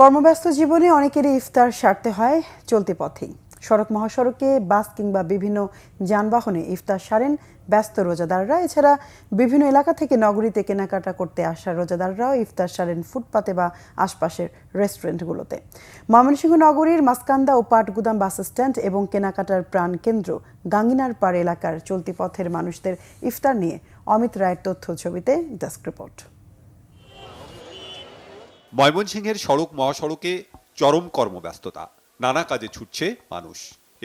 কর্মব্যস্ত জীবনে অনেকেরই ইফতার সারতে হয় চলতি পথেই। সড়ক মহাসড়কে বাস কিংবা বিভিন্ন যানবাহনে ইফতার সারেন ব্যস্ত রোজাদাররা। এছাড়া বিভিন্ন এলাকা থেকে নগরীতে কেনাকাটা করতে আসা রোজাদাররাও ইফতার সারেন ফুটপাতে বা আশপাশের রেস্টুরেন্টগুলোতে। ময়মনসিংহ নগরীর মাসকান্দা ও পাটগুদাম বাস স্ট্যান্ড এবং কেনাকাটার প্রাণকেন্দ্র গাঙ্গিনার পাড় এলাকার চলতি পথের মানুষদের ইফতার নিয়ে অমিত রায়ের তথ্য ছবিতে ডেস্ক রিপোর্ট। ময়মনসিংহের সড়ক মহাসড়কে চরম কর্মব্যস্ততা, নানা কাজে ছুটছে মানুষ।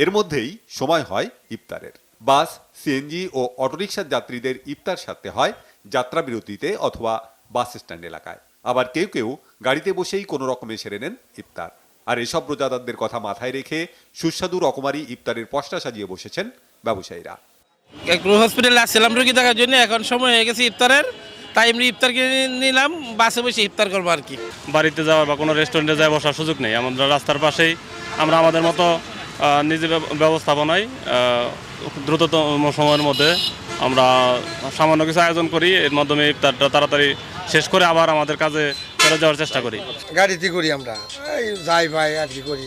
এর মধ্যেই সময় হয় ইফতারের। বাস, সিএনজি ও অটোরিকশার যাত্রীদের ইফতার সারতে হয় যাত্রা বিরতিতে অথবা বাস স্ট্যান্ড এলাকায়। আবার কেউ কেউ গাড়িতে বসেই কোনো রকমে সেরে নেন ইফতার। আর এসব রোজাদারদের কথা মাথায় রেখে সুস্বাদু রকমারি ইফতারের পসরা সাজিয়ে বসেছেন ব্যবসায়ীরা। হসপিটালে আসছিলাম রুগী দেখার জন্য, এখন সময় হয়ে গেছে ইফতারের, তাই আমি ইফতার কিনে নিলাম, বাসে বসে ইফতার করবো আর কি। বাড়িতে যাওয়ার বা কোনো রেস্টুরেন্টে যাওয়া বসার সুযোগ নেই। আমরা রাস্তার পাশেই আমরা আমাদের মতো নিজের ব্যবস্থাপনায় দ্রুততম সময়ের মধ্যে আমরা সামান্য কিছু আয়োজন করি। এর মাধ্যমে ইফতারটা তাড়াতাড়ি শেষ করে আবার আমাদের কাজে চলে যাওয়ার চেষ্টা করি। গাড়িতে করি আমরা, এই যাই ভাই আর কি করি,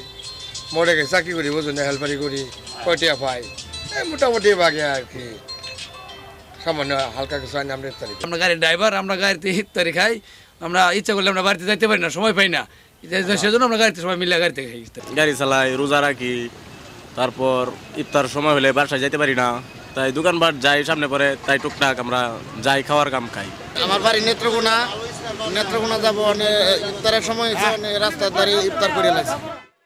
মোড়ে গেছে চাকরি করি, বুঝুন হেল্পারি করি, কয়টিয়া পাই মোটামুটি বাগে আর কি, সামান্য হালকা কিছু আনি আমরা ইফতারি। আমরা গাড়ির ড্রাইভার, আমরা গাড়িতে ইফতারি খাই। আমরা ইচ্ছা করলে আমরা বাড়িতে যাইতে পারি না, সময় পাই না, সেজন্য আমরা গাড়িতে সবাই মিলে গাড়িতে খাই ইফতার। গাড়ি চালাই, রোজা রাখি, তারপর ইফতার সময় হলে বাসায় যাইতে পারি না, তাই দোকানপাট যাই সামনে পরে, তাই টুকটাক আমরা যাই খাওয়ার কাম খাই। আমার বাড়ি নেত্রকোনা যাবো, ইফতারের সময় রাস্তার ধারে ইফতার করে লাগছে।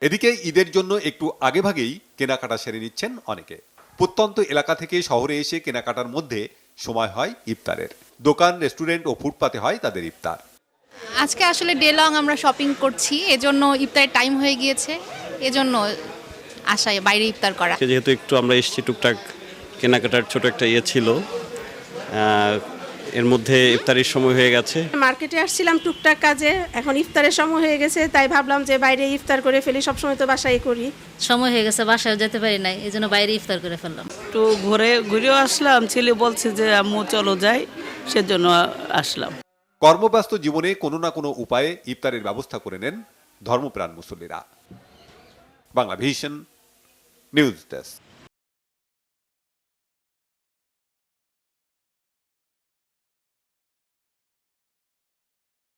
এদিকে ঈদের জন্য একটু আগেভাগেই কেনাকাটা সেরে নিচ্ছেন অনেকে। প্রত্যন্ত এলাকা থেকে শহরে এসে কেনাকাটার মধ্যে সময় হয় ইফতারের। দোকান, রেস্টুরেন্ট ও ফুটপাতে হয় তাদের ইফতার। আজকে আসলে ডে লং আমরা শপিং করছি, এজন্য ইফতারের টাইম হয়ে গিয়েছে, এজন্য আশায় বাইরে ইফতার করা। যেহেতু একটু আমরা এসেছি, টুকটাক কেনাকাটার ছোট একটা ছিল, এর মধ্যে ইফতারের সময় হয়ে গেছে। মার্কেটে আসছিলাম টুকটাক কাজে, এখন ইফতারের সময় হয়ে গেছে, তাই ভাবলাম যে বাইরে ইফতার করে ফেলি, সবসময় তো বাসায় করি। সময় হয়ে গেছে, বাসায় যেতে পারি নাই, এজন্য বাইরে ইফতার করে ফেললাম। তো ঘুরেও আসলাম, ছেলে বলছে যে আম্মু চলো যাই, সেজন্য আসলাম। কর্মব্যস্ত জীবনে কোনো না কোনো উপায়ে ইফতারের ব্যবস্থা করে নেন ধর্মপ্রাণ মুসল্লিরা। Bangla vision news desk.